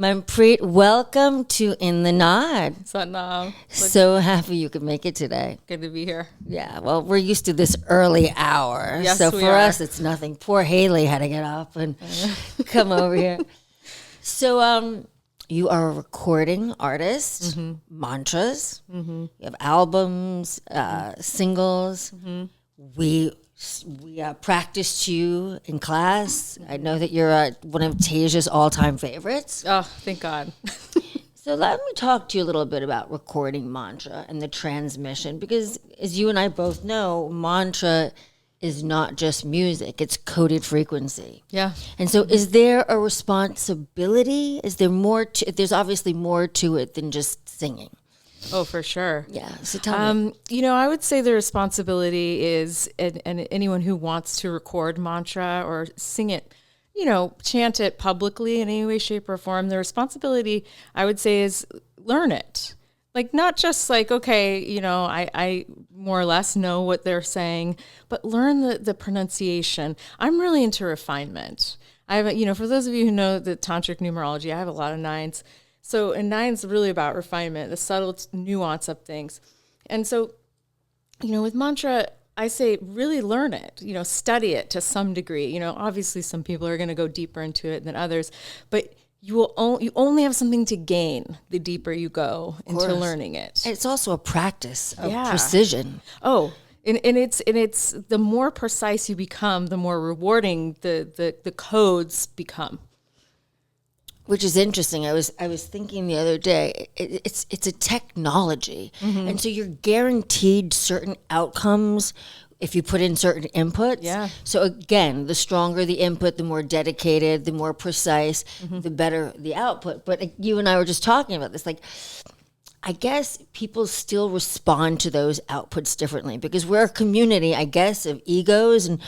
Manpreet, welcome to In the Naad. Satnam. So happy you could make it today. Good to be here. Yeah, well, we're used to this early hour. Yes, so we for are. us, it's nothing. Poor Haley had to get up and come over here. So you are a recording artist, mantras. You have albums, singles. We practiced you in class. I know that you're one of Tasia's all-time favorites. Oh, thank God. So let me talk to you a little bit about recording mantra and the transmission, because as you and I both know, mantra is not just music, it's coded frequency. Yeah. And so is there a responsibility? Is there more there's obviously more to it than just singing. Oh, for sure. Yeah. So tell me. I would say the responsibility is, and anyone who wants to record mantra or sing it, chant it publicly in any way, shape, or form, the responsibility, I would say, is learn it. Like, not just like, okay, I more or less know what they're saying, but learn the pronunciation. I'm really into refinement. I have, for those of you who know the tantric numerology, I have a lot of nines. So, and nine's really about refinement, the subtle nuance of things. And so, with mantra, I say really learn it, study it to some degree. Obviously some people are going to go deeper into it than others, but you only have something to gain the deeper you go into learning it. And it's also a practice of precision. Oh, and it's the more precise you become, the more rewarding the codes become. Which is interesting. I was thinking the other day, it's a technology. And so you're guaranteed certain outcomes if you put in certain inputs. Yeah. So again, the stronger the input, the more dedicated, the more precise, the better the output. But you and I were just talking about this, like, I guess people still respond to those outputs differently because we're a community, I guess, of egos, and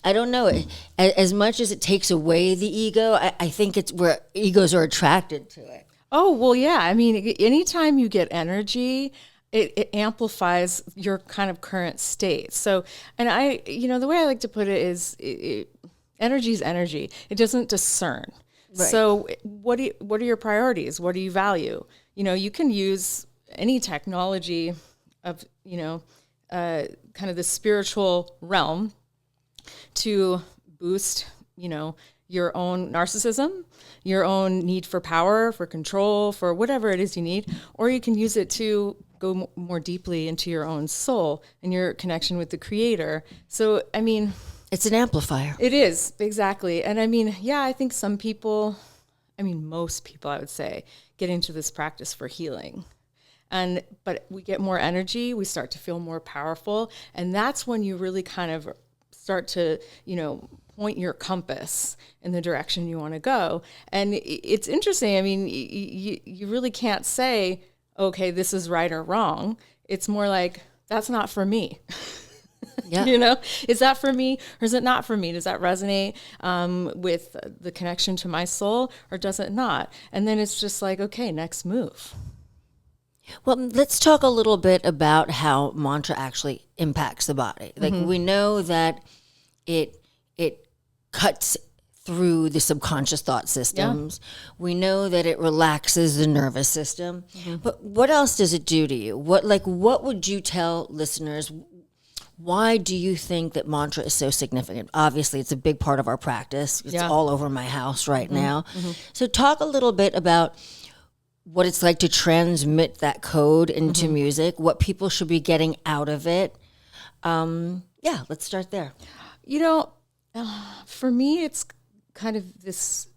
I don't know. As much as it takes away the ego, I think it's where egos are attracted to it. Oh, well, yeah. I mean, anytime you get energy, it amplifies your kind of current state. So, and the way I like to put it is energy is energy. It doesn't discern. Right. So what are your priorities? What do you value? You can use any technology of, kind of the spiritual realm to boost, your own narcissism, your own need for power, for control, for whatever it is you need, or you can use it to go more deeply into your own soul and your connection with the creator. So, I mean, it's an amplifier. It is, exactly. And I mean, yeah, I think most people, I would say, get into this practice for healing. But we get more energy, we start to feel more powerful, and that's when you really kind of start to, point your compass in the direction you want to go. And it's interesting. I mean, you really can't say, okay, this is right or wrong. It's more like, that's not for me. Yeah. Is that for me or is it not for me? Does that resonate with the connection to my soul or does it not? And then it's just like, okay, next move. Well, let's talk a little bit about how mantra actually impacts the body. Like we know that it cuts through the subconscious thought systems. Yeah. We know that it relaxes the nervous system. But what else does it do to you? What would you tell listeners? Why do you think that mantra is so significant? Obviously, it's a big part of our practice. It's all over my house right now. So talk a little bit about what it's like to transmit that code into music, what people should be getting out of it. Let's start there. For me, it's kind of this,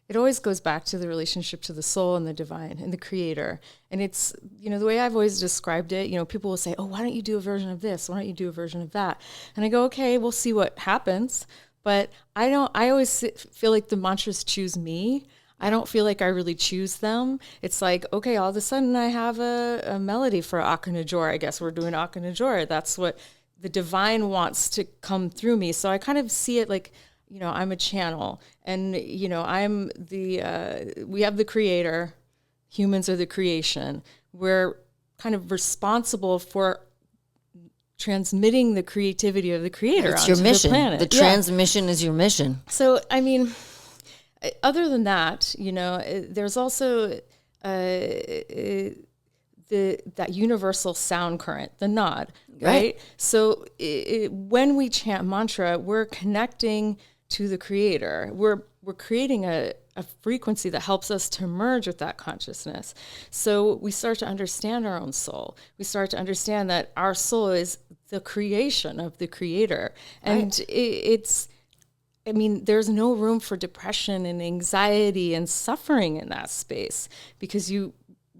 it always goes back to the relationship to the soul and the divine and the creator. And it's, the way I've always described it, people will say, oh, why don't you do a version of this? Why don't you do a version of that? And I go, okay, we'll see what happens. But I always feel like the mantras choose me. I don't feel like I really choose them. It's like, okay, all of a sudden I have a melody for Akanajor. I guess we're doing Akanajor. That's what the divine wants to come through me. So I kind of see it like, I'm a channel and, I'm we have the creator, humans are the creation. We're kind of responsible for transmitting the creativity of the creator it's onto your mission. the planet. The transmission is your mission. So, I mean, other than that, there's also that universal sound current, the Naad, right? So when we chant mantra, we're connecting to the creator. We're creating a frequency that helps us to merge with that consciousness. So we start to understand our own soul. We start to understand that our soul is the creation of the creator. And there's no room for depression and anxiety and suffering in that space, because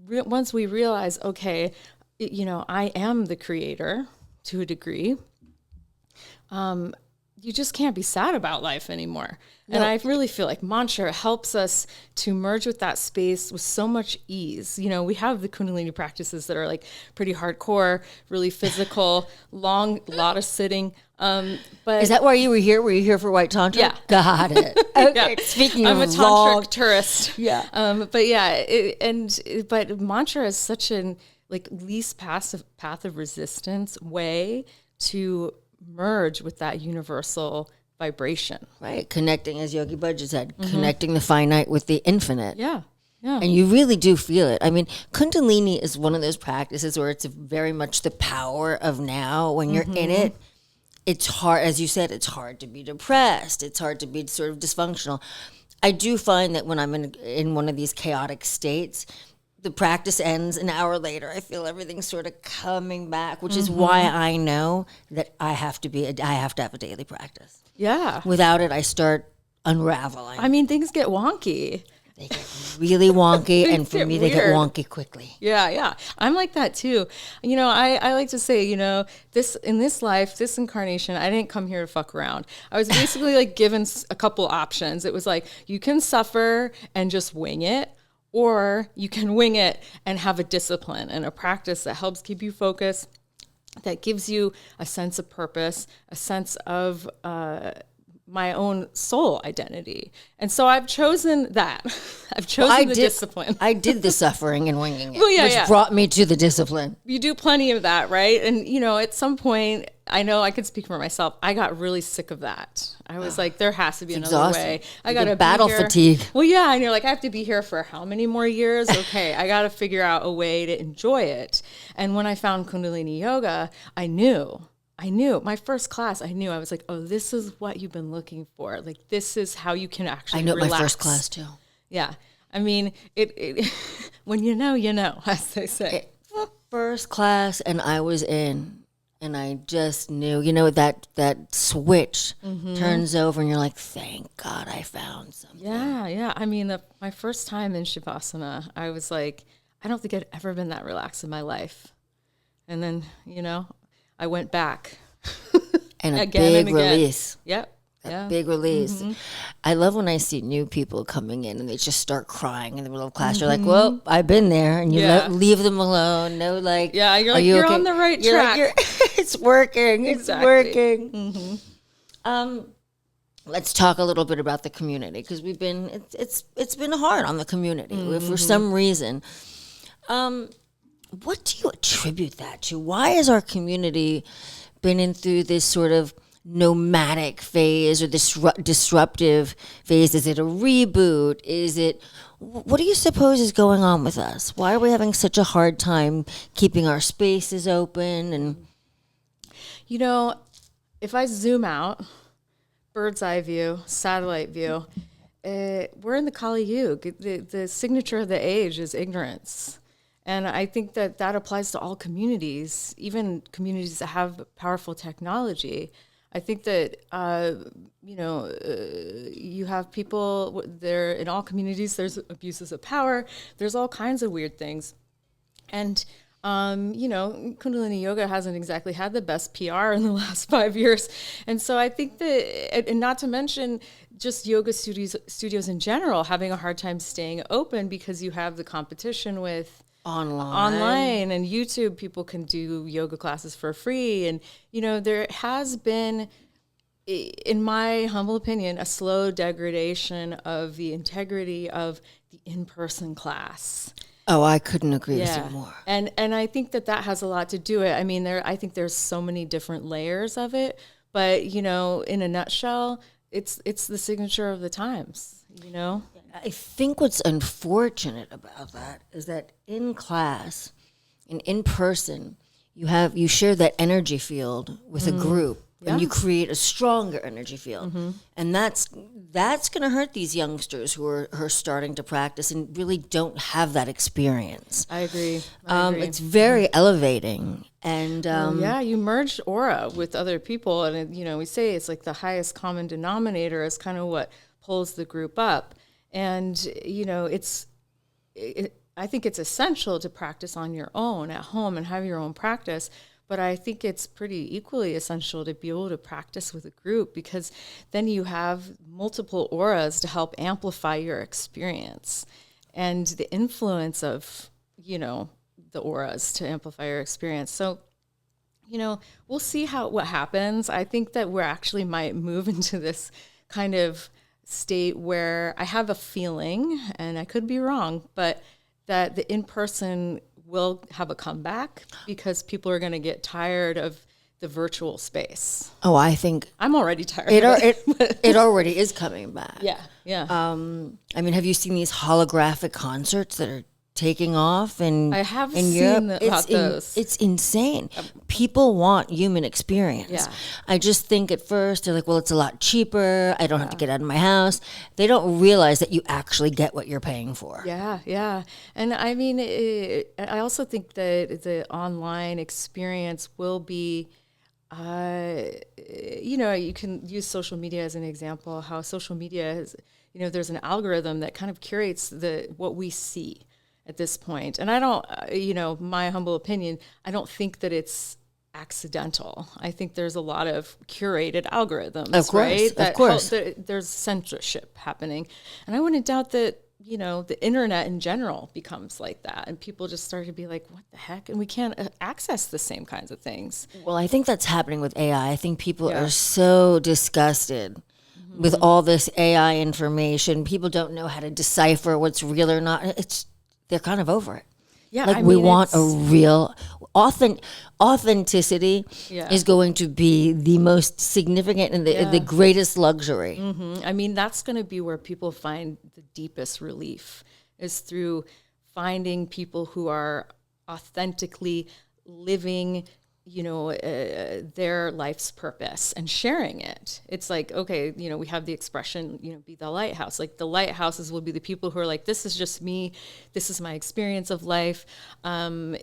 once we realize, okay, I am the creator to a degree, you just can't be sad about life anymore. No. And I really feel like mantra helps us to merge with that space with so much ease. We have the Kundalini practices that are like pretty hardcore, really physical, long, lot of sitting. But is that why you were here? Were you here for White Tantra? Yeah. Got it. Okay. Yeah. Speaking I'm of a long... tantric tourist. Yeah. But mantra is such an least passive path of resistance way to merge with that universal vibration. Right. Connecting, as Yogi Bhajan said, connecting the finite with the infinite. Yeah. Yeah. And you really do feel it. I mean, Kundalini is one of those practices where it's very much the power of now. When you're in it, it's hard, as you said, it's hard to be depressed. It's hard to be sort of dysfunctional. I do find that when I'm in one of these chaotic states, the practice ends an hour later. I feel everything sort of coming back, which is why I know that I have to have a daily practice. Yeah. Without it, I start unraveling. I mean, things get wonky. They get really wonky, and for me, they get wonky quickly. Yeah, yeah. I'm like that too. I like to say, in this life, this incarnation, I didn't come here to fuck around. I was basically given a couple options. It was you can suffer and just wing it, or you can wing it and have a discipline and a practice that helps keep you focused, that gives you a sense of purpose, a sense of my own soul identity. And so I've chosen that. I've chosen discipline. I did the suffering and winging it, which brought me to the discipline. You do plenty of that, right? And, at some point, I know I could speak for myself. I got really sick of that. I was there has to be another way. I got to battle fatigue. Well, yeah. And you're I have to be here for how many more years? Okay. I got to figure out a way to enjoy it. And when I found Kundalini Yoga, I knew my first class. I was oh, this is what you've been looking for. This is how you can actually relax. My first class too. Yeah. I mean, it when you know, as they say. First class, and I was in. And I just knew, that switch turns over and you're like, thank God I found something. Yeah, yeah. I mean, my first time in Shavasana, I was I don't think I'd ever been that relaxed in my life. And then, I went back. And a big release. Yep. Big release. I love when I see new people coming in and they just start crying in the middle of class. You're like, well, I've been there, and you leave them alone. No, you're on the right track. It's working. Exactly. It's working. Let's talk a little bit about the community, because it's been hard on the community for some reason. What do you attribute that to? Why has our community been through this sort of nomadic phase or this disruptive phase? Is it a reboot? What do you suppose is going on with us? Why are we having such a hard time keeping our spaces open? And if I zoom out, bird's eye view, satellite view, we're in the Kali Yuga. The signature of the age is ignorance. And I think that applies to all communities, even communities that have powerful technology. I think that, you have people there in all communities. There's abuses of power. There's all kinds of weird things. And, Kundalini Yoga hasn't exactly had the best PR in the last 5 years. And so I think that, and not to mention just yoga studios in general, having a hard time staying open because you have the competition with online and YouTube. People can do yoga classes for free. And, there has been, in my humble opinion, a slow degradation of the integrity of the in-person class. Oh, I couldn't agree with you more. And I think that has a lot to do with it. I mean, I think there's so many different layers of it, but in a nutshell, it's the signature of the times. you know? I think what's unfortunate about that is that in class and in person, you share that energy field with a group, and you create a stronger energy field, and that's going to hurt these youngsters who are starting to practice and really don't have that experience. I agree. It's very elevating, and Yeah, you merged aura with other people, and we say it's like the highest common denominator is kind of what pulls the group up, and I think it's essential to practice on your own at home and have your own practice. But I think it's pretty equally essential to be able to practice with a group, because then you have multiple auras to help amplify your experience, and the influence of, the auras to amplify your experience. So, we'll see what happens. I think that we actually might move into this kind of state where I have a feeling, and I could be wrong, but that the in-person will have a comeback because people are going to get tired of the virtual space. Oh, I think I'm already tired. It already is coming back. Yeah. I mean, have you seen these holographic concerts that are taking off? And I have in seen Europe, about those. It's insane. People want human experience. Yeah. I just think at first they're like, well, it's a lot cheaper. I don't have to get out of my house. They don't realize that you actually get what you're paying for. Yeah. And I mean, I also think that the online experience will be, you can use social media as an example, how social media is, there's an algorithm that kind of curates what we see at this point. And I don't, my humble opinion, I don't think that it's accidental. I think there's a lot of curated algorithms, of course, right? Of course. There's censorship happening. And I wouldn't doubt that, the internet in general becomes like that. And people just start to be like, what the heck? And we can't access the same kinds of things. Well, I think that's happening with AI. I think people are so disgusted with all this AI information. People don't know how to decipher what's real or not. They're kind of over it. Yeah, we want a real authenticity is going to be the most significant and the greatest luxury. Mm-hmm. I mean, that's going to be where people find the deepest relief, is through finding people who are authentically living, their life's purpose and sharing it. It's like, okay, we have the expression, be the lighthouse. Like the lighthouses will be the people who are like, this is just me. This is my experience of life. I'm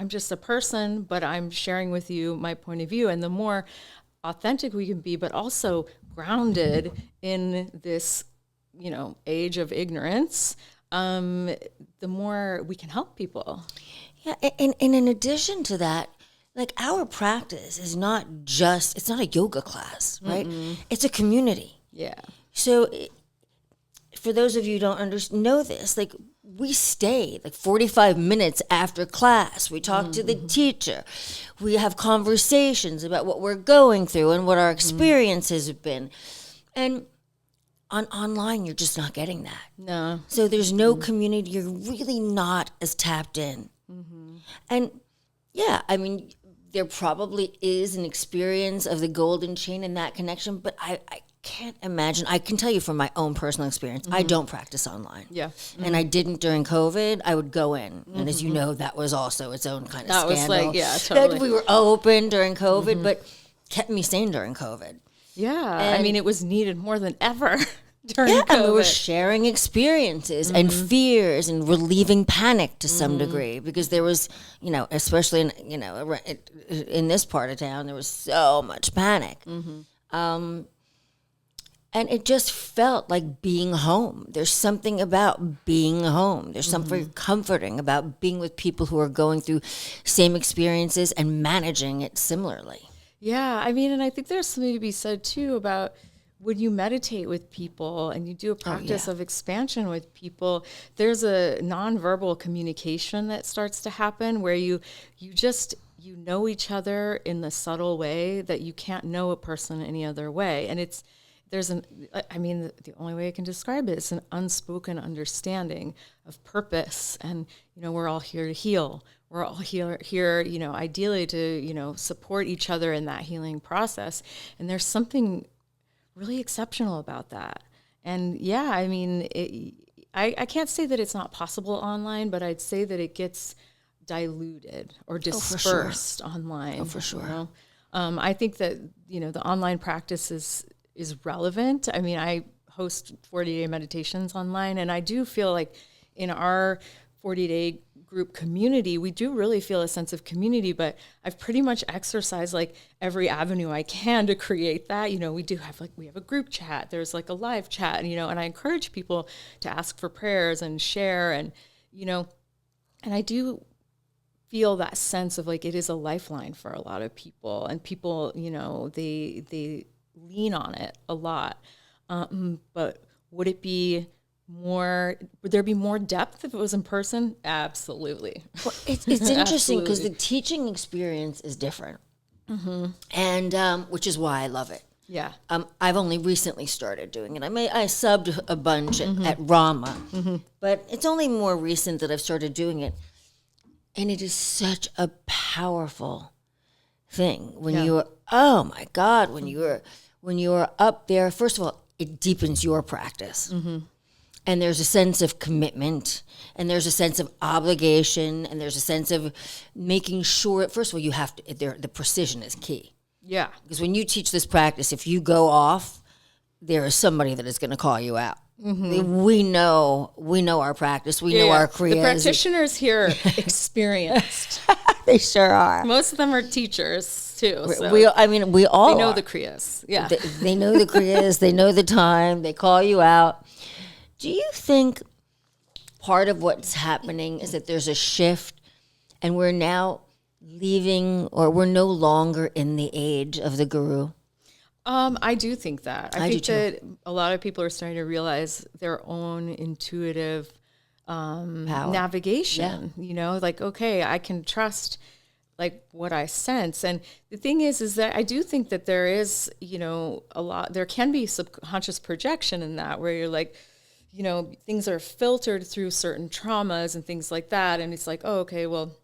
just a person, but I'm sharing with you my point of view. And the more authentic we can be, but also grounded in this, age of ignorance, the more we can help people. Yeah, and in addition to that, like our practice is it's not a yoga class, right? It's a community. Yeah. So for those of you who don't know this, like we stay like 45 minutes after class. We talk to the teacher. We have conversations about what we're going through and what our experiences have been. And online, you're just not getting that. No. So there's no community. You're really not as tapped in. And yeah, I mean, there probably is an experience of the golden chain and that connection, but I can't imagine. I can tell you from my own personal experience, I don't practice online. Yeah. And I didn't during COVID. I would go in. And as you know, that was also its own kind of scandal. That was like, yeah, totally. That we were open during COVID, but kept me sane during COVID. Yeah. I mean, it was needed more than ever. During COVID. And we were sharing experiences and fears and relieving panic to some degree, because there was, especially in this part of town, there was so much panic. And it just felt like being home. There's something about being home. There's something comforting about being with people who are going through same experiences and managing it similarly. Yeah. I mean, and I think there's something to be said too about when you meditate with people and you do a practice of expansion with people, there's a nonverbal communication that starts to happen where you know each other in the subtle way that you can't know a person any other way. And the only way I can describe it is an unspoken understanding of purpose. And, we're all here to heal. We're all here, ideally to, support each other in that healing process. And there's something really exceptional about that. And yeah, I mean, I can't say that it's not possible online, but I'd say that it gets diluted or dispersed online. Oh, for sure. I think that, the online practice is relevant. I mean, I host 40-day meditations online, and I do feel like in our 40-day group community, we do really feel a sense of community, but I've pretty much exercised like every avenue I can to create that. We have a group chat, there's like a live chat, and I encourage people to ask for prayers and share, and and I do feel that sense of like it is a lifeline for a lot of people, and people, they lean on it a lot. But would there be more depth if it was in person? Absolutely. Well, it's interesting because the teaching experience is different, and which is why I love it. Yeah. I've only recently started doing it. I subbed a bunch at Rama, but it's only more recent that I've started doing it, and it is such a powerful thing when you're. Oh my God! When you're up there, first of all, it deepens your practice. And there's a sense of commitment, and there's a sense of obligation, and there's a sense of making sure, first of all, you have to, the precision is key. Yeah. Because when you teach this practice, if you go off, there is somebody that is going to call you out. We know our practice. We know our kriyas. The practitioners here are experienced. They sure are. Most of them are teachers too. So We all they know are. the kriyas. Yeah. They know the kriyas. They know the time. They call you out. Do you think part of what's happening is that there's a shift and we're now leaving, or we're no longer in the age of the guru? I do think that. I think do that a lot of people are starting to realize their own intuitive navigation. Like, okay, I can trust like what I sense. And the thing is that I do think that there is, there can be subconscious projection in that, where you're like, things are filtered through certain traumas and things like that. And it's like, oh, okay, well,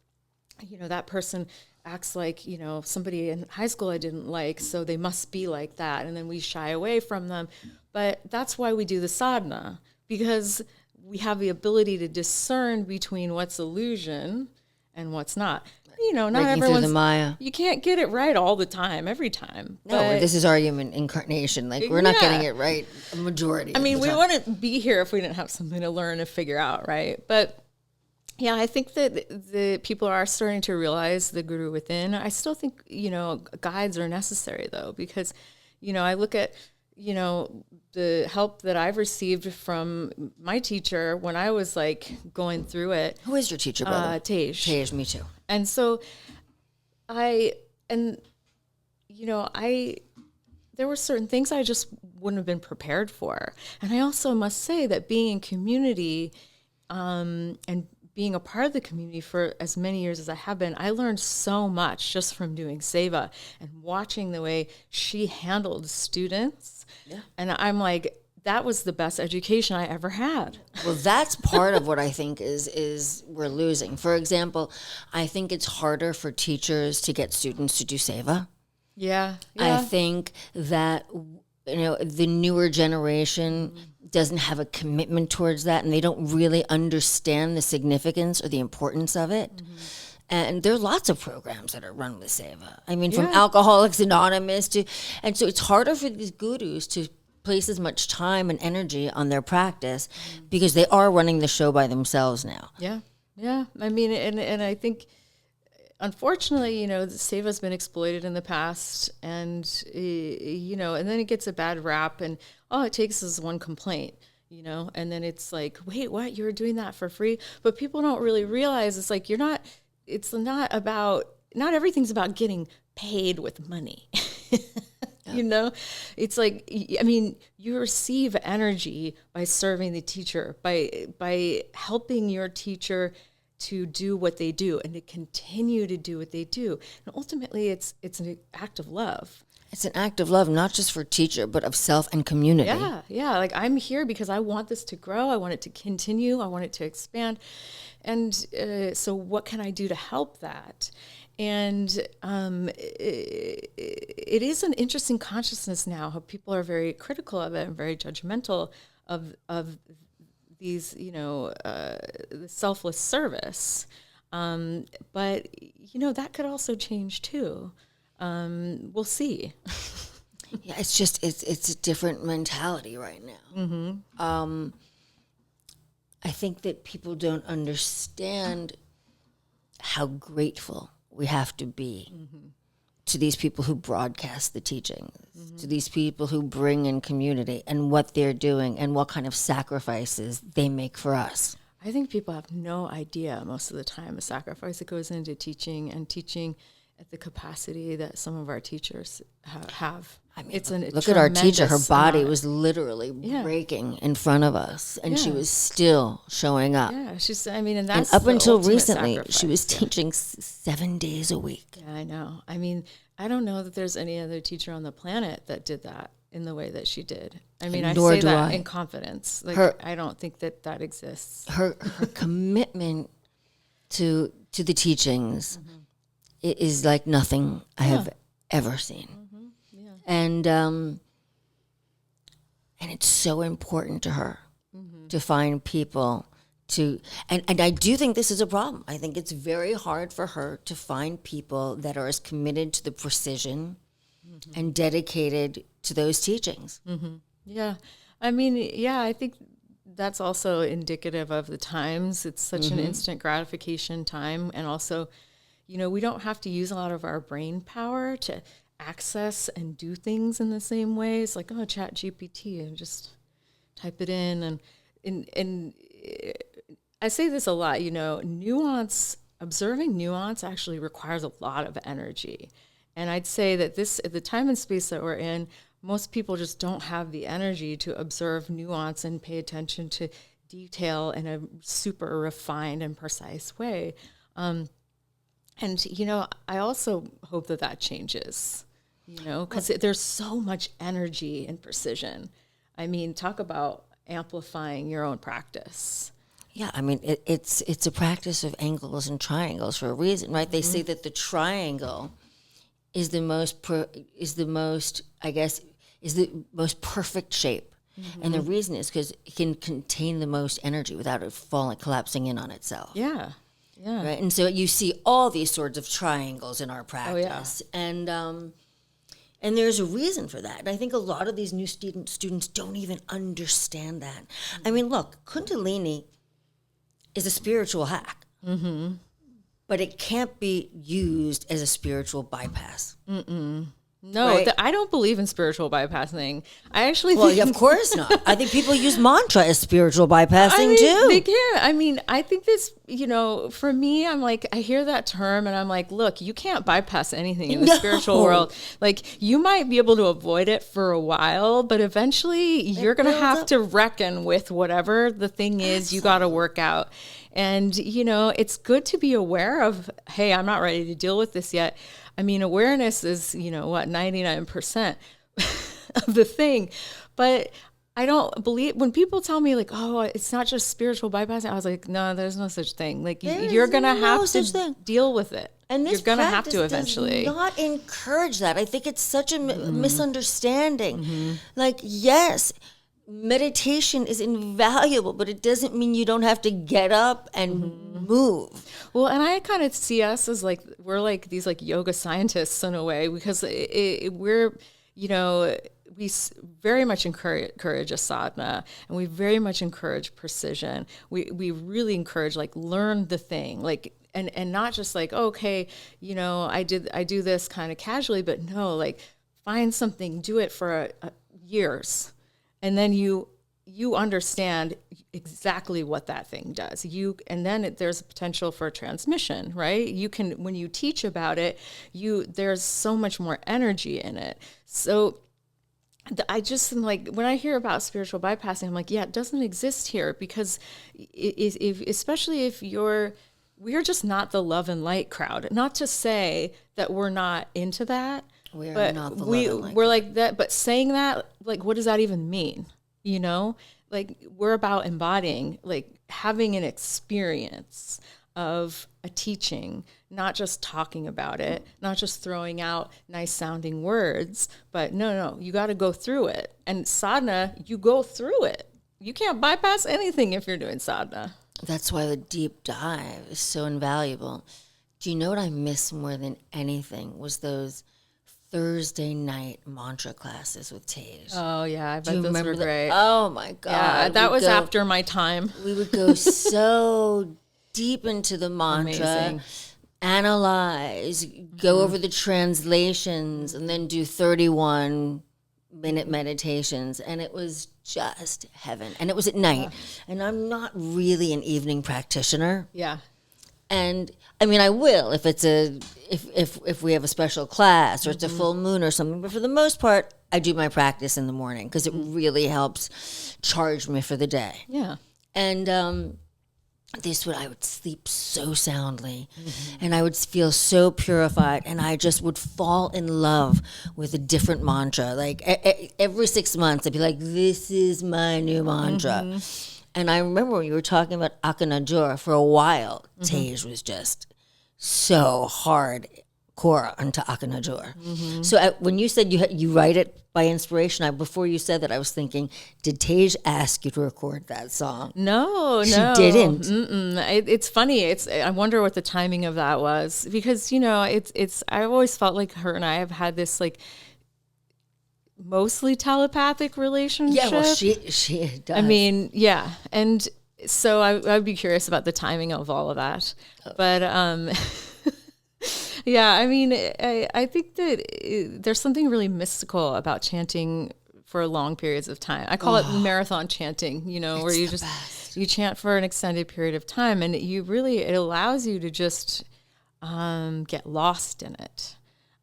that person acts like, somebody in high school I didn't like, so they must be like that. And then we shy away from them. But that's why we do the sadhana, because we have the ability to discern between what's illusion and what's not. Not Breaking everyone's, through the Maya. You can't get it right all the time, every time. No, this is our human incarnation. Like, we're not getting it right a majority. I mean, we wouldn't be here if we didn't have something to learn and figure out, right? But yeah, I think that the people are starting to realize the guru within. I still think, guides are necessary though, because, I look at, the help that I've received from my teacher when I was like going through it. Who is your teacher, brother? Tej. Tej, me too. And so there were certain things I just wouldn't have been prepared for. And I also must say that being in community and being a part of the community for as many years as I have been, I learned so much just from doing seva and watching the way she handled students. Yeah. And I'm like, that was the best education I ever had. Well, that's part of what I think is we're losing. For example, I think it's harder for teachers to get students to do seva. Yeah. I think that the newer generation doesn't have a commitment towards that, and they don't really understand the significance or the importance of it. And there are lots of programs that are run with seva. I mean, from Alcoholics Anonymous and so it's harder for these gurus to place as much time and energy on their practice because they are running the show by themselves now. Yeah. Yeah. I mean, and I think, unfortunately, the seva's been exploited in the past, and and then it gets a bad rap, and all it takes is one complaint, and then it's like, wait, what? You're doing that for free? But people don't really realize it's like not everything's about getting paid with money. It's like, I mean, you receive energy by serving the teacher, by helping your teacher to do what they do and to continue to do what they do. And ultimately, it's an act of love. It's an act of love, not just for teacher, but of self and community. Yeah, yeah. Like, I'm here because I want this to grow. I want it to continue. I want it to expand. And so what can I do to help that? And it is an interesting consciousness now, how people are very critical of it and very judgmental of these, the selfless service. But, that could also change too. We'll see. Yeah, it's a different mentality right now. I think that people don't understand how grateful we have to be to these people who broadcast the teachings, to these people who bring in community and what they're doing and what kind of sacrifices they make for us. I think people have no idea most of the time the sacrifice that goes into teaching and teaching at the capacity that some of our teachers have. I mean, look at our teacher. Her body was literally Yeah. breaking in front of us, and she Yeah. was still showing up. Yeah, and that's And up the until ultimate recently, she sacrifice. was teaching 7 days a week. Yeah, I know. I mean, I don't know that there's any other teacher on the planet that did that in the way that she did. I mean, Nor I say do that I. in confidence. Like, I don't think that exists. Her commitment to the teachings is like nothing I have ever seen. Yeah. And it's so important to her to find people to, and I do think this is a problem. I think it's very hard for her to find people that are as committed to the precision and dedicated to those teachings. Yeah. I mean, yeah, I think that's also indicative of the times. It's such an instant gratification time. And also, we don't have to use a lot of our brain power to access and do things in the same way. It's like, Chat GPT and just type it in. And I say this a lot, observing nuance actually requires a lot of energy. And I'd say that the time and space that we're in, most people just don't have the energy to observe nuance and pay attention to detail in a super refined and precise way. And, I also hope that changes, because there's so much energy and precision. I mean, talk about amplifying your own practice. Yeah, I mean, it's a practice of angles and triangles for a reason, right? They say that the triangle is the most perfect shape. And the reason is because it can contain the most energy without it collapsing in on itself. Yeah. Yeah. Right. And so you see all these sorts of triangles in our practice. Oh, yeah. And there's a reason for that. And I think a lot of these new students don't even understand that. I mean, look, Kundalini is a spiritual hack. But it can't be used as a spiritual bypass. No, right? I don't believe in spiritual bypassing. I actually Well, think... of course not. I think people use mantra as spiritual bypassing too. They can. I mean, I think this, for me, I'm like, I hear that term and I'm like, look, you can't bypass anything in the spiritual world. Like, you might be able to avoid it for a while, but eventually you're going to have to reckon with whatever the thing is you got to work out. And, it's good to be aware of, hey, I'm not ready to deal with this yet. I mean, awareness is, 99% of the thing. But I don't believe, when people tell me like, oh, it's not just spiritual bypassing, I was like, no, there's no such thing. Like, you're going to have to deal with it. And this you're going to have to eventually. Does not encourage that. I think it's such a misunderstanding. Like, yes, meditation is invaluable, but it doesn't mean you don't have to get up and move. Well, and I kind of see us as like, we're like these like yoga scientists in a way, because we're, we very much encourage a sadhana, and we very much encourage precision. We really encourage like learn the thing, like, and not just like, okay, I do this kind of casually, but no, like find something, do it for years. And then you understand exactly what that thing does. And then there's a potential for transmission, right? You can, when you teach about it, there's so much more energy in it. So I just am like, when I hear about spiritual bypassing, I'm like, yeah, it doesn't exist here, because especially if we're just not the love and light crowd. Not to say that we're not into that. We're but not the love and light we're crowd. like that, but saying that, like, what does that even mean? Like, we're about embodying, like having an experience of a teaching, not just talking about it, not just throwing out nice sounding words, but no, you got to go through it. And sadhana, you go through it. You can't bypass anything if you're doing sadhana. That's why the deep dive is so invaluable. Do you know what I miss more than anything was those Thursday night mantra classes with Tej. Oh, yeah. I bet those were great. Oh, my God. Yeah, that was after my time. We would go so deep into the mantra, Amazing. analyze, go over the translations, and then do 31-minute meditations. And it was just heaven. And it was at night. And I'm not really an evening practitioner. Yeah. And I mean, I will if it's if we have a special class or it's a full moon or something. But for the most part, I do my practice in the morning because it really helps charge me for the day. Yeah. And I would sleep so soundly, and I would feel so purified, and I just would fall in love with a different mantra. Like every 6 months, I'd be like, "This is my new mantra." And I remember when you were talking about Akanajur for a while, Tej was just so hardcore onto Akanajur. So when you said you write it by inspiration, before you said that, I was thinking, did Tej ask you to record that song? No, She didn't. It's funny. I wonder what the timing of that was, because I always felt like her and I have had this like mostly telepathic relationship. Yeah, well, she does. I mean, yeah. And so I'd be curious about the timing of all of that. But yeah, I mean, I think that there's something really mystical about chanting for long periods of time. I call it marathon chanting, where you just you chant for an extended period of time, and it allows you to just get lost in it.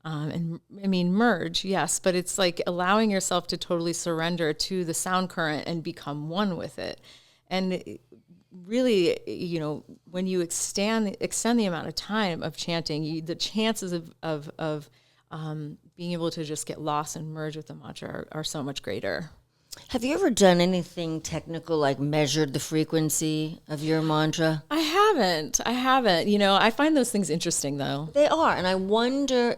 And I mean, merge, yes, but it's like allowing yourself to totally surrender to the sound current and become one with it. And really, when you extend the amount of time of chanting, the chances of being able to just get lost and merge with the mantra are so much greater. Have you ever done anything technical, like measured the frequency of your mantra? I haven't. I find those things interesting, though. They are, and I wonder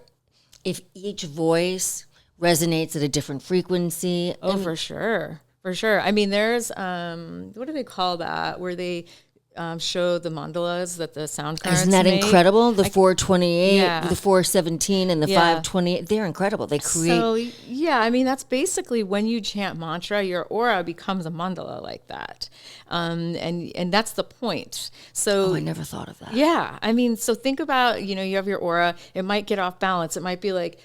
if each voice resonates at a different frequency. Oh, for sure. For sure. I mean, there's, what do they call that? Where they show the mandalas that the sound currents Isn't that make. incredible? The 428, Yeah. the 417, and the 528. They're incredible. They create. So, yeah, I mean, that's basically when you chant mantra, your aura becomes a mandala like that. And that's the point. So I never thought of that. yeah, I mean, so think about, you have your aura. It might get off balance. It might be like,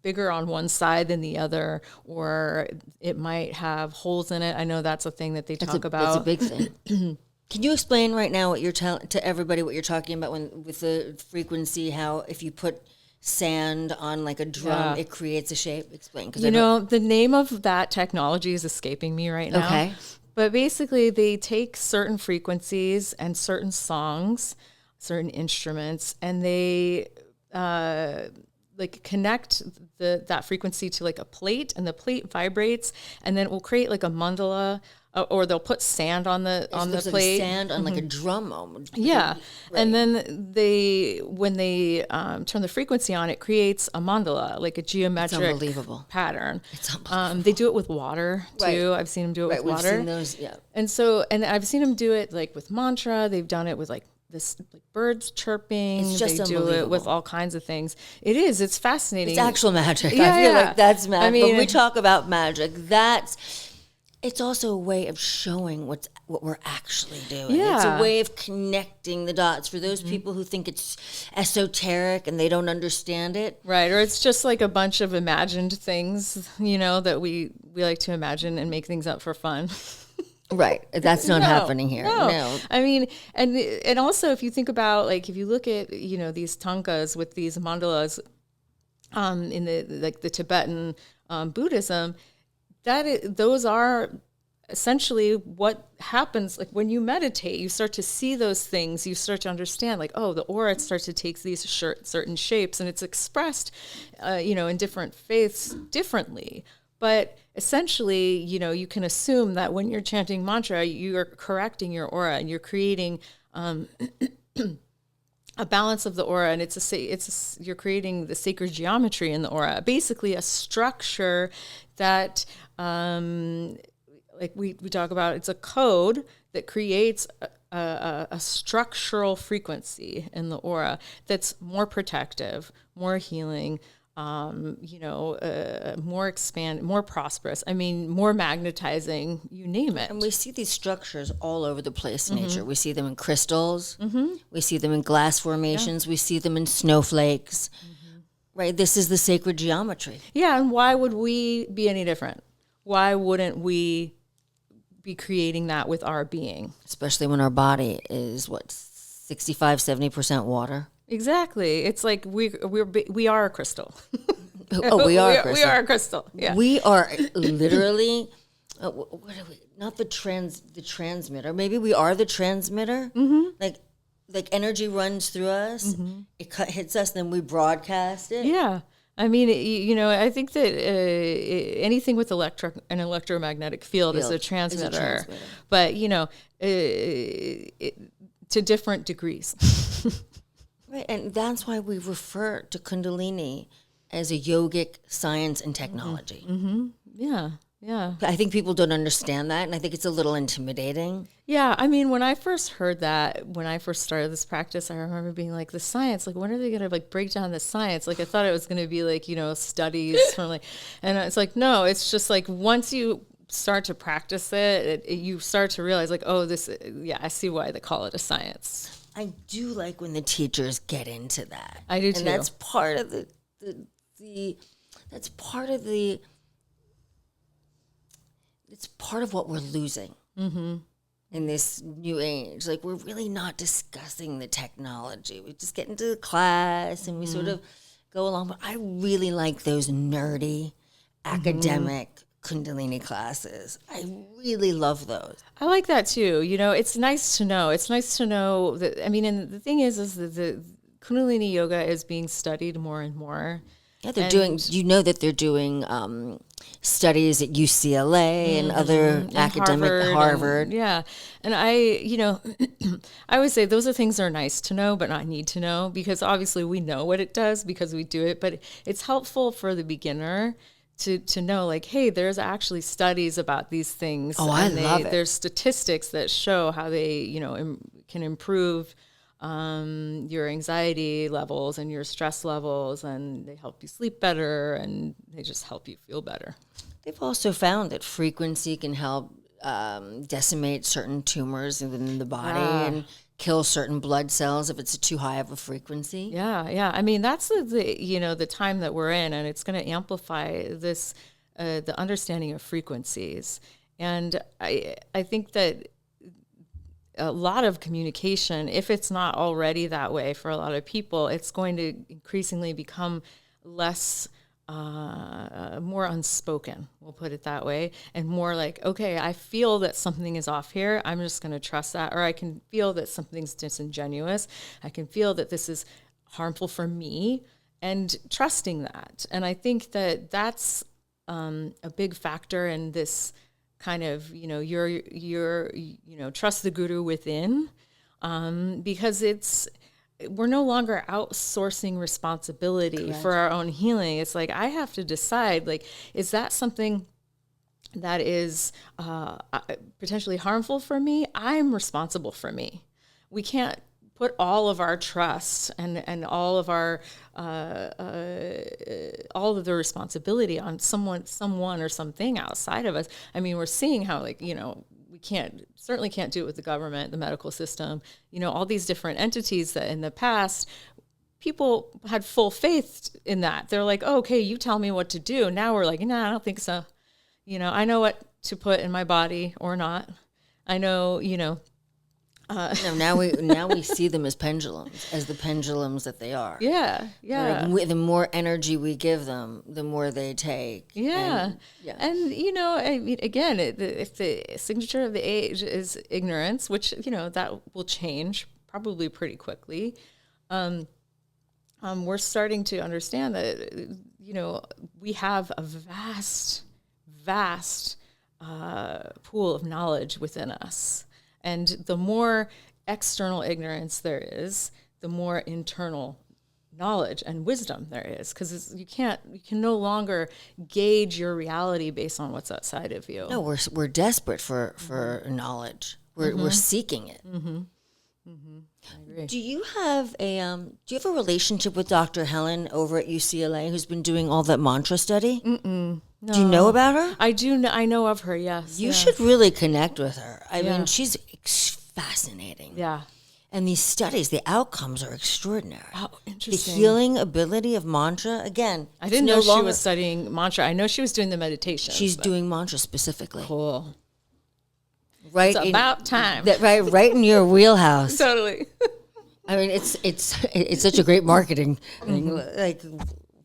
bigger on one side than the other, or it might have holes in it. I know that's a thing that they talk about. That's a big thing. Can you explain right now what you're telling to everybody what you're talking about with the frequency? How if you put sand on like a drum, it creates a shape. Explain, because the name of that technology is escaping me right now. Okay. But basically, they take certain frequencies and certain songs, certain instruments, and they like connect that frequency to like a plate, and the plate vibrates, and then it will create like a mandala, or they'll put sand on the like plate. sand on like a drum. Yeah, Right. and then when they turn the frequency on, it creates a mandala, like a geometric unbelievable. pattern. It's unbelievable. They do it with water too. Right. I've seen them do it Right, with we've water. seen those, yeah. And I've seen them do it like with mantra. They've done it with like this like birds chirping. It's just they do it unbelievable. with all kinds of things. It is. It's fascinating. It's actual magic. Yeah, I feel yeah. like that's magic. I mean, when we talk about magic, it's also a way of showing what we're actually doing. It's Yeah. a way of connecting the dots for those people who think it's esoteric and they don't understand it. right, or it's just like a bunch of imagined things, that we like to imagine and make things up for fun. Right. That's not happening here. No. I mean, and also if you think about, like, if you look at, these tankas with these mandalas in the Tibetan Buddhism, those are essentially what happens. Like when you meditate, you start to see those things, you start to understand, like, oh, the aura starts to take these certain shapes, and it's expressed, in different faiths differently. But essentially, you can assume that when you're chanting mantra, you are correcting your aura and you're creating a balance of the aura, and you're creating the sacred geometry in the aura, basically a structure that, like we talk about, it's a code that creates a structural frequency in the aura that's more protective, more healing, more prosperous. I mean, more magnetizing, you name it. And we see these structures all over the place in nature. We see them in crystals. We see them in glass formations. We see them in snowflakes. Right? This is the sacred geometry. Yeah, and why would we be any different? Why wouldn't we be creating that with our being? Especially when our body is, 65-70% water. Exactly. It's like we are a crystal. Oh, we are a crystal. We are a crystal. Yeah. We are literally, what are we? Not the transmitter. Maybe we are the transmitter. Like energy runs through us. It hits us, then we broadcast it. Yeah. I mean, I think that anything with an electromagnetic field is a transmitter. But, to different degrees. Right, and that's why we refer to Kundalini as a yogic science and technology. Yeah, yeah. I think people don't understand that, and I think it's a little intimidating. Yeah, I mean, when I first heard that, when I first started this practice, I remember being like, the science, like, when are they going to break down the science? Like, I thought it was going to be studies from and it's like, no, it's just like once you start to practice it, you start to realize I see why they call it a science. I do like when the teachers get into that. I do too. And that's part of it's part of what we're losing in this new age. Like, we're really not discussing the technology. We just get into the class and we sort of go along. But I really like those nerdy academic Kundalini classes. I really love those. I like that too. It's nice to know. It's nice to know that, I mean, and the thing is that the Kundalini yoga is being studied more and more. Yeah, they're doing studies at UCLA and other academic, Harvard. Yeah. And I always say those are things that are nice to know, but not need to know, because obviously we know what it does because we do it, but it's helpful for the beginner to know, like, hey, there's actually studies about these things. Oh, I love it. There's statistics that show how they, can improve your anxiety levels and your stress levels, and they help you sleep better, and they just help you feel better. They've also found that frequency can help decimate certain tumors within the body and kill certain blood cells if it's too high of a frequency. Yeah. I mean, that's the time that we're in, and it's going to amplify this, the understanding of frequencies. And I think that a lot of communication, if it's not already that way for a lot of people, it's going to increasingly become less, more unspoken, we'll put it that way, and more like, okay, I feel that something is off here, I'm just going to trust that, or I can feel that something's disingenuous, I can feel that this is harmful for me, and trusting that. And I think that that's a big factor in this kind of, your trust the guru within, because we're no longer outsourcing responsibility Correct. for our own healing. It's like, I have to decide, like, is that something that is potentially harmful for me? I'm responsible for me. We can't put all of our trust and all of our all of the responsibility on someone or something outside of us. I mean, we're seeing how, like, we certainly can't do it with the government, the medical system, all these different entities that in the past people had full faith in that. They're like, oh, okay, you tell me what to do. Now we're like, nah, I don't think so. I know what to put in my body or not. I know, Now we see them as pendulums, as the pendulums that they are. Yeah. The more energy we give them, the more they take. Yeah. And I mean, again, if the signature of the age is ignorance, which, that will change probably pretty quickly, we're starting to understand that, we have a vast vast pool of knowledge within us. And the more external ignorance there is, the more internal knowledge and wisdom there is, because you can no longer gauge your reality based on what's outside of you. No, we're desperate for knowledge. We're seeking it. I agree. Do you have a relationship with Dr. Helen over at UCLA, who's been doing all that mantra study? No. Do you know about her? I do. I know of her. Yes. You should really connect with her. I mean, she's fascinating. Yeah. And these studies, the outcomes are extraordinary. Oh, The interesting. healing ability of mantra, again. I didn't know she was studying mantra. I know she was doing the meditation. She's doing mantra specifically. Cool. Right. It's about time. Right in your wheelhouse. Totally. I mean, it's such a great marketing thing. Like,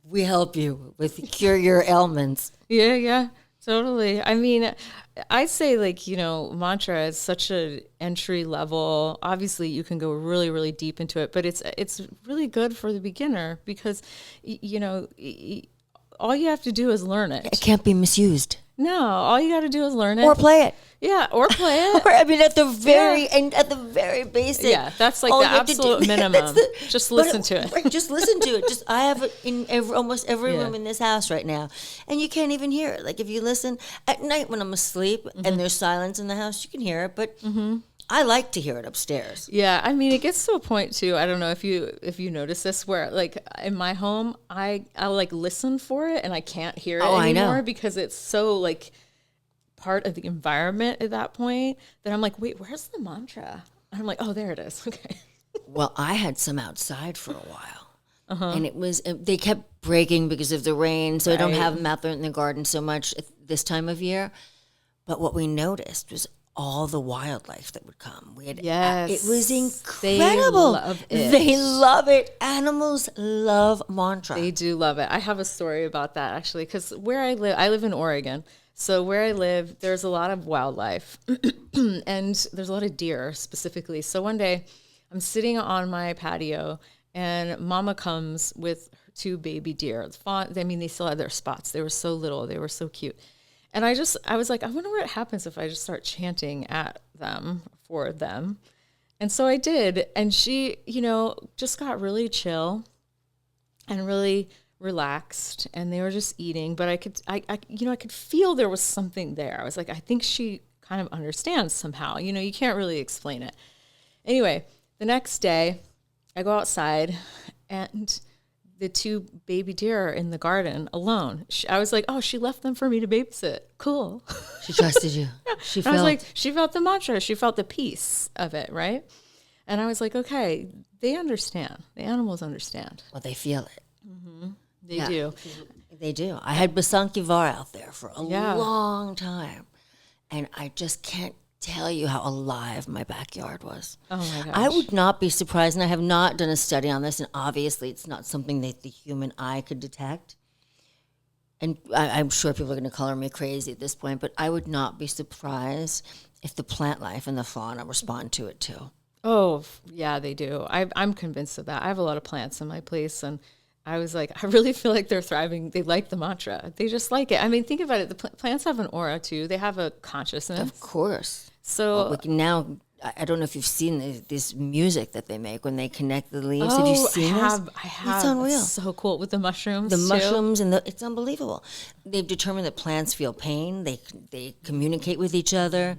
we help you cure your ailments. Yeah, totally. I mean, I say, like, mantra is such an entry level. Obviously, you can go really, really deep into it, but it's really good for the beginner because, all you have to do is learn it. It can't be misused. No, all you got to do is learn it. Or play it. Yeah, or play it. Or, I mean, at the very basic. Yeah, that's like the absolute minimum. Just listen to it. Right, just listen to it. I have it in almost every room in this house right now. And you can't even hear it. Like, if you listen at night when I'm asleep and there's silence in the house, you can hear it. But I like to hear it upstairs. Yeah, I mean, it gets to a point too. I don't know if you notice this, where like in my home, I like listen for it and I can't hear it anymore because it's so like part of the environment at that point that I'm like, wait, where's the mantra? And I'm like, oh, there it is. Okay. Well, I had some outside for a while. And they kept breaking because of the rain, so I don't have them out there in the garden so much at this time of year. But what we noticed was all the wildlife that would come. It was incredible. They love it. Animals love mantra. They do love it. I have a story about that actually, because where I live in Oregon. So where I live, there's a lot of wildlife and there's a lot of deer specifically. So one day I'm sitting on my patio and Mama comes with 2 baby deer. They still had their spots. They were so little. They were so cute. And I was like, I wonder what happens if I just start chanting at them for them. And so I did. And she, just got really chill and really relaxed, and they were just eating. But I could feel there was something there. I was like, I think she kind of understands somehow. You can't really explain it. Anyway, the next day I go outside and the 2 baby deer are in the garden alone. I was like, oh, she left them for me to babysit. Cool. She trusted you. I was like, she felt the mantra. She felt the peace of it, right? And I was like, okay, they understand. The animals understand. Well, they feel it. They do. They do. I had Basankivar out there for a long time, and I just can't tell you how alive my backyard was. Oh my gosh. I would not be surprised, and I have not done a study on this, and obviously it's not something that the human eye could detect. And I'm sure people are going to color me crazy at this point, but I would not be surprised if the plant life and the fauna respond to it too. Oh, yeah, they do. I'm convinced of that. I have a lot of plants in my place, and I was like, I really feel like they're thriving. They like the mantra. They just like it. I mean, think about it. The plants have an aura too. They have a consciousness. Of course. So well, we can now, I don't know if you've seen this music that they make when they connect the leaves. Have you seen this? I have. It's unreal. It's so cool with the mushrooms. The mushrooms it's unbelievable. They've determined that plants feel pain. They communicate with each other.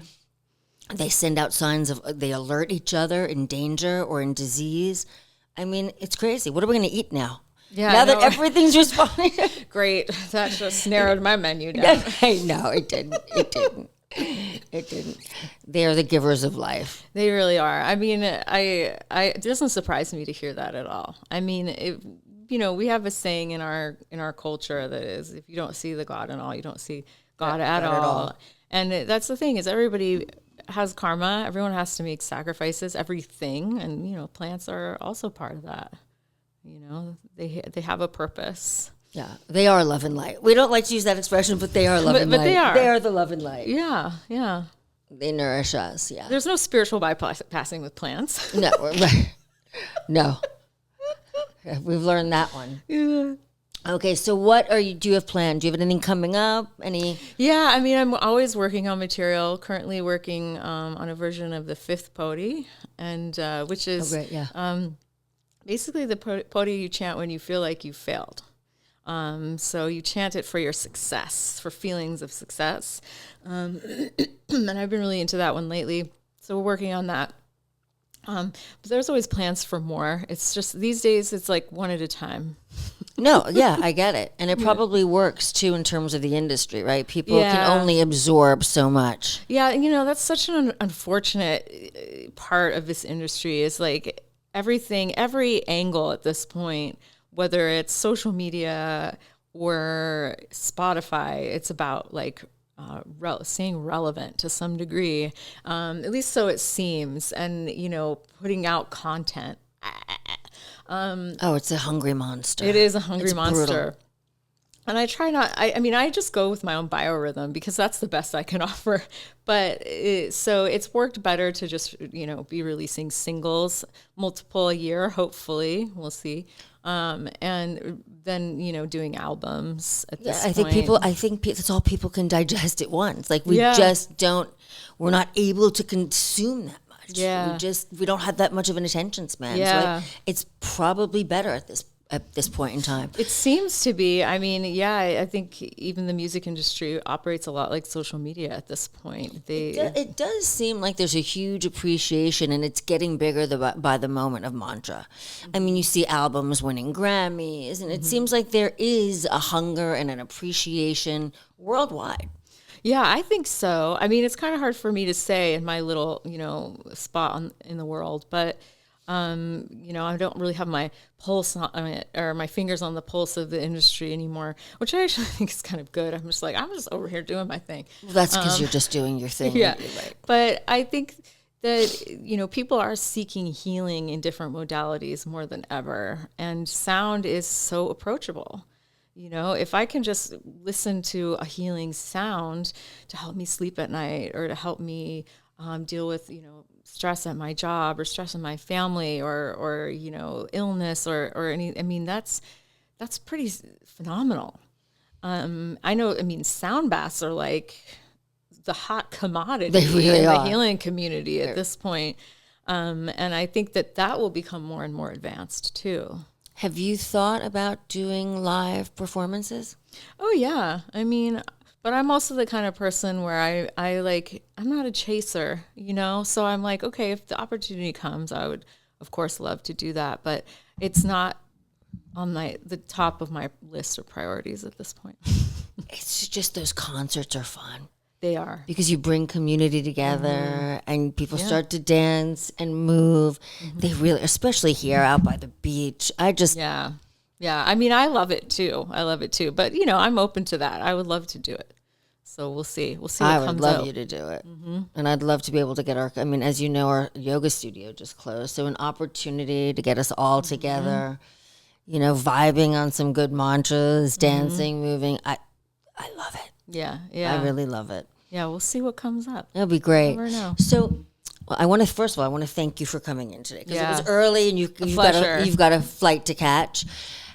They send out signs they alert each other in danger or in disease. I mean, it's crazy. What are we going to eat now? Yeah, now that everything's responding. Great. That just narrowed my menu down. No, it didn't. It didn't. It didn't. They are the givers of life. They really are. I mean, it doesn't surprise me to hear that at all. I mean, we have a saying in our culture that is, if you don't see the God in all, you don't see God at all. And that's the thing, is everybody has karma. Everyone has to make sacrifices, everything. And, plants are also part of that. They have a purpose. Yeah, they are love and light. We don't like to use that expression, but they are love and light. But they are. They are the love and light. Yeah, yeah. They nourish us, yeah. There's no spiritual bypassing with plants. No, right. No. We've learned that one. Yeah. Okay, so what do you have planned? Do you have anything coming up? Any? Yeah, I mean, I'm always working on material. Currently working on a version of the fifth Podi, and which Oh, is great, yeah. basically the Podi you chant when you feel like you failed. So you chant it for your success, for feelings of success. And I've been really into that one lately. So we're working on that. But there's always plans for more. It's just these days it's like one at a time. No, yeah, I get it. And it probably works too in terms of the industry, right? People can Yeah. only absorb so much. Yeah, that's such an unfortunate part of this industry is like every angle at this point, whether it's social media or Spotify, it's about like staying relevant to some degree, at least so it seems, and putting out content. Oh, it's a hungry monster. It is a hungry It's monster. brutal. And I try not, I mean, I just go with my own biorhythm because that's the best I can offer. But so it's worked better to just, be releasing singles, multiple a year, hopefully. We'll see. And then, doing albums at this point. I think that's all people can digest at once. Like we Yeah. just don't, we're not able to consume that much. Yeah. We don't have that much of an attention span. Yeah. So it's probably better at this point in time. It seems to be. I mean, yeah, I think even the music industry operates a lot like social media at this point. It does seem like there's a huge appreciation, and it's getting bigger by the moment of mantra. I mean, you see albums winning Grammys, and it seems like there is a hunger and an appreciation worldwide. Yeah, I think so. I mean, it's kind of hard for me to say in my little, spot in the world, but I don't really have my pulse on it or my fingers on the pulse of the industry anymore, which I actually think is kind of good. I'm just over here doing my thing. Well, that's because you're just doing your thing. Yeah. Right. But I think that, people are seeking healing in different modalities more than ever. And sound is so approachable. If I can just listen to a healing sound to help me sleep at night or to help me deal with, stress at my job or stress in my family or illness or any, I mean, that's pretty phenomenal. I know, sound baths are like the hot commodity They really in are. the healing community at this point. And I think that will become more and more advanced too. Have you thought about doing live performances? Oh yeah. But I'm also the kind of person where I'm not a chaser, So I'm like, okay, if the opportunity comes, I would of course love to do that, but it's not on the top of my list of priorities at this point. It's just those concerts are fun. They are. Because you bring community together and people start to dance and move. They really, especially here out by the beach. Yeah. Yeah. I love it too. But, I'm open to that. I would love to do it. So we'll see. We'll see what comes out. I would love you to do it. And I'd love to be able to get as you know, our yoga studio just closed. So an opportunity to get us all together, vibing on some good mantras, dancing, moving. I love it. Yeah. Yeah. I really love it. Yeah. We'll see what comes up. It'll be great. You never know. So I want to thank you for coming in today because it was early and you've got a flight to catch.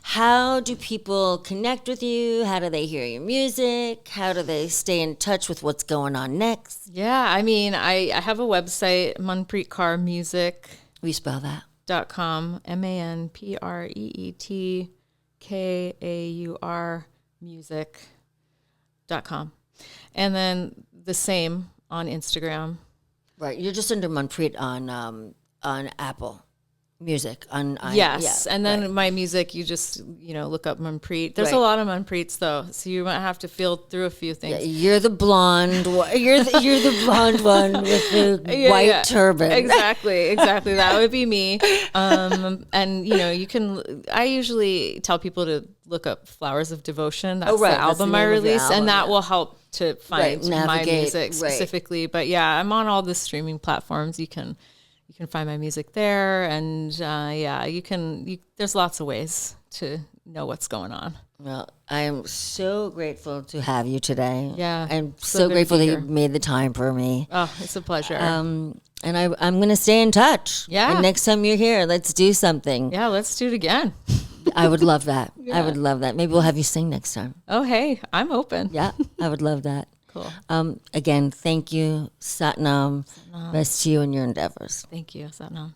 How do people connect with you? How do they hear your music? How do they stay in touch with what's going on next? Yeah, I have a website, Manpreet Kaur Music. We spell that. .com, ManpreetKaur music.com. And then the same on Instagram. Right. You're just under Manpreet on Apple Music. Yes. And then my music, you just, look up Manpreet. There's a lot of Manpreets though. So you might have to feel through a few things. Yeah, you're the blonde one. You're the blonde one with the white turban. Exactly. That would be me. And I usually tell people to look up Flowers of Devotion. That's the album I released. And that will help to find my music specifically. But yeah, I'm on all the streaming platforms. You can find my music there, and there's lots of ways to know what's going on. Well, I am so grateful to have you today. Yeah, I'm so grateful that you made the time for me. Oh, it's a pleasure. And I'm going to stay in touch. Yeah. And next time you're here, let's do something. Yeah, let's do it again. I would love that. I would love that. Maybe we'll have you sing next time. Oh, hey, I'm open. Yeah, I would love that. Cool. Again, thank you, Satnam. Best to you in your endeavors. Thank you, Satnam.